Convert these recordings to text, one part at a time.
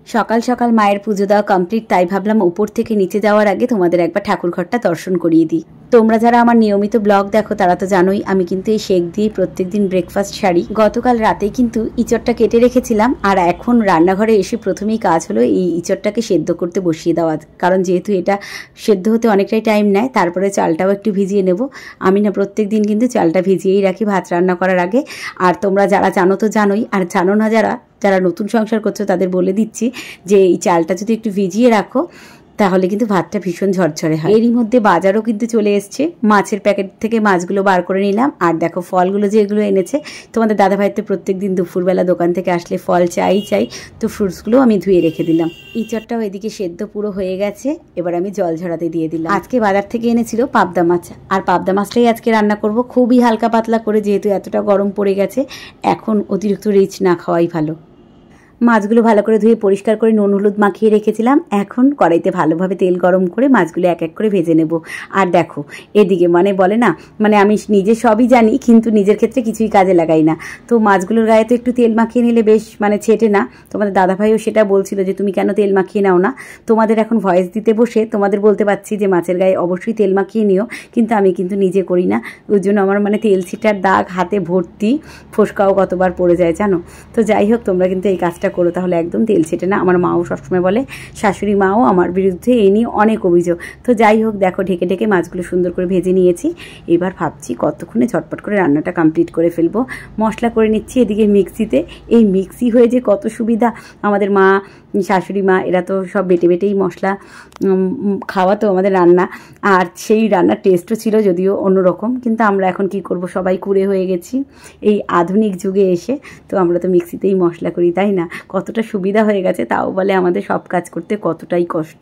সকাল সকাল মায়ের পুজো দেওয়া কমপ্লিট, তাই ভাবলাম উপর থেকে নিচে যাওয়ার আগে তোমাদের একবার ঠাকুর ঘরটা দর্শন করিয়ে দিই। তোমরা যারা আমার নিয়মিত ব্লগ দেখো তারা তো জানোই আমি কিন্তু এই শেক দিয়ে প্রত্যেকদিন ব্রেকফাস্ট সারি। গতকাল রাতেই কিন্তু ইঁচড়টা কেটে রেখেছিলাম, আর এখন রান্নাঘরে এসে প্রথমেই কাজ হলো এই ইঁচড়টাকে সেদ্ধ করতে বসিয়ে দেওয়া, কারণ যেহেতু এটা সেদ্ধ হতে অনেকটাই টাইম নেয়। তারপরে চালটাও একটু ভিজিয়ে নেব। আমি না প্রত্যেক দিন কিন্তু চালটা ভিজিয়েই রাখি ভাত রান্না করার আগে। আর তোমরা যারা জানো তো জানোই, আর জানো না যারা নতুন সংসার করছো তাদের বলে দিচ্ছি যে এই চালটা যদি একটু ভিজিয়ে রাখো তাহলে কিন্তু ভাতটা ভীষণ ঝরঝরে হয়। এরই মধ্যে বাজারও কিন্তু চলে এসছে, মাছের প্যাকেট থেকে মাছগুলো বার করে নিলাম। আর দেখো ফলগুলো যেগুলো এনেছে, তোমাদের দাদাভাই তো প্রত্যেক দিন দুপুরবেলা দোকান থেকে আসলে ফল চাই, তো ফ্রুটসগুলো আমি ধুয়ে রেখে দিলাম। ইঁচড়টাও এদিকে সেদ্ধ পুরো হয়ে গেছে, এবার আমি জল ঝরাতে দিয়ে দিলাম। আজকে বাজার থেকে এনেছিল পাবদা মাছ, আর পাবদা মাছটাই আজকে রান্না করব খুবই হালকা পাতলা করে, যেহেতু এতটা গরম পড়ে গেছে। এখন অতিরিক্ত রিচ না খাওয়াই ভালো। মাছগুলো ভালো করে ধুয়ে পরিষ্কার করে নুন হলুদ মাখিয়ে রেখেছিলাম। এখন কড়াইতে ভালোভাবে তেল গরম করে মাছগুলো এক এক করে ভেজে নেব। আর দেখো এদিকে বলে না আমি নিজে সবই জানি, কিন্তু নিজের ক্ষেত্রে কিছুই কাজে লাগাই না। তো মাছগুলোর গায়ে তো একটু তেল মাখিয়ে নিলে বেশ ছেটে না। তোমাদের দাদাভাইও সেটা বলছিল যে তুমি কেন তেল মাখিয়ে নাও না। তোমাদের এখন ভয়েস দিতে বসে তোমাদের বলতে পারছি যে মাছের গায়ে অবশ্যই তেল মাখিয়ে নিও, কিন্তু আমি কিন্তু নিজে করি না। ওই জন্য আমার তেল ছিটার দাগ হাতে ভর্তি, ফোসকাও কতবার পড়ে যায় জানো। তো যাই হোক, তোমরা কিন্তু এই কাজটা করো, তাহলে একদম তেল ছেটে না। আমার মাও সবসময় বলে, শাশুড়ি মাও আমার বিরুদ্ধে এই নিয়ে অনেক অভিযোগ। তো যাই হোক, দেখো ঢেকে ঢেকে মাছগুলো সুন্দর করে ভেজে নিয়েছি। এবার ভাবছি কতক্ষণে ঝটপট করে রান্নাটা কমপ্লিট করে ফেলবো। মশলা করে নিচ্ছি এদিকে মিক্সিতে। এই মিক্সি হয়ে যে কত সুবিধা, আমাদের মা শাশুড়ি মা এরা তো সব বেটে বেটেই মশলা খাওয়াতো আমাদের রান্না, আর সেই রান্নার টেস্টও ছিল যদিও অন্যরকম। কিন্তু আমরা এখন কি করব, সবাই কুঁড়ে হয়ে গেছি এই আধুনিক যুগে এসে। তো আমরা তো মিক্সিতেই মশলা করি, তাই না? কতটা সুবিধা হয়ে গেছে, তাও বলে আমাদের সব কাজ করতে কতটাই কষ্ট।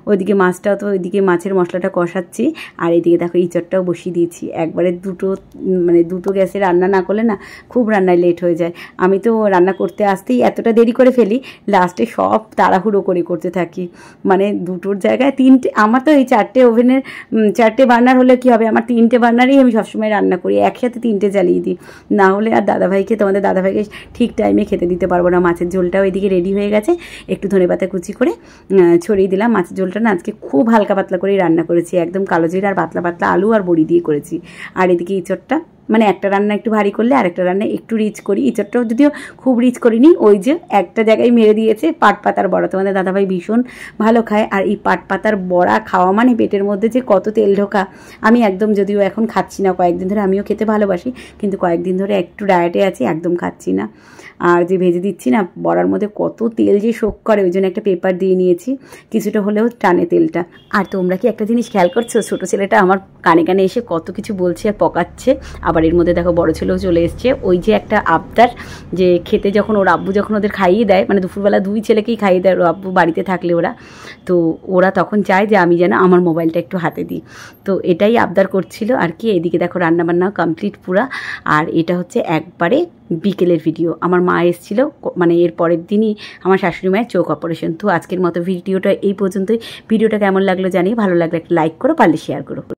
ওইদিকে মাছটাও তো, ওইদিকে মাছের মশলাটা কষাচ্ছি, আর এইদিকে দেখো ইঁচড়টাও বসিয়ে দিয়েছি। একবারে দুটো গ্যাসে রান্না না করলে না খুব রান্নায় লেট হয়ে যায়। আমি তো রান্না করতে আসতেই এতটা দেরি করে ফেলি, লাস্টে সব তাড়াহুড়ো করে করতে থাকি। দুটোর জায়গায় তিনটে, আমার তো এই চারটে বার্নার হলে কি হবে, আমার 3টে বার্নারেই আমি সবসময় রান্না করি, একসাথে 3টে জ্বালিয়ে দিই। না হলে আর তোমাদের দাদাভাইকে ঠিক টাইমে খেতে দিতে পারবো না। মাছের ঝোলটাও এদিকে রেডি হয়ে গেছে, একটু ধনেপাতা কুচি করে ছড়িয়ে দিলাম। মাছের ঝোলটা না আজকে খুব হালকা পাতলা করেই রান্না করেছি, একদম কালো জিরা আর পাতলা পাতলা আলু আর বড়ি দিয়ে করেছি। আর এদিকে ইঁচড়টা একটা রান্না একটু ভারী করলে আরেকটা রান্না একটু রিচ করি। ইঁচড়টাও যদিও খুব রিচ করিনি, ওই যে একটা জায়গায় মেরে দিয়েছে পাট পাতার বড়া। তোমাদের দাদাভাই ভীষণ ভালো খায়, আর এই পাট পাতার বড়া খাওয়া পেটের মধ্যে যে কত তেল ঢোকা। আমি একদম, যদিও এখন খাচ্ছি না কয়েকদিন ধরে, আমিও খেতে ভালোবাসি, কিন্তু কয়েকদিন ধরে একটু ডায়েটে আছি, একদম খাচ্ছি না। আর যে ভেজে দিচ্ছি না বড়ার মধ্যে কত তেল যে শোক করে, ওই জন্য একটা পেপার দিয়ে নিয়েছি, কিছুটা হলেও টানে তেলটা। আর তোমরা কি একটা জিনিস খেয়াল করছো, ছোটো ছেলেটা আমার কানে কানে এসে কত কিছু বলছে আর পকাচ্ছে। আবার এর মধ্যে দেখো বড় ছেলেও চলে এসছে। ওই যে একটা আবদার, যে খেতে যখন ওর আব্বু যখন ওদের খাইয়ে দেয়, দুপুরবেলা 2 ছেলেকেই খাইয়ে দেয় ওর আব্বু বাড়িতে থাকলে ওরা তখন চায় যে আমি যেন আমার মোবাইলটা একটু হাতে দিই। তো এটাই আবদার করছিল আর কি। এদিকে দেখো রান্নাবান্নাও কমপ্লিট পুরা। আর এটা হচ্ছে একবারে বিকেলের ভিডিও। আমার মা এসেছিল, এর পরের দিনই আমার শাশুড়ি মায়ের চোখ অপারেশন। তো আজকের মতো ভিডিওটা এই পর্যন্তই। ভিডিওটা কেমন লাগলো জানি, ভালো লাগলে একটা লাইক করো, পারলে শেয়ার করো।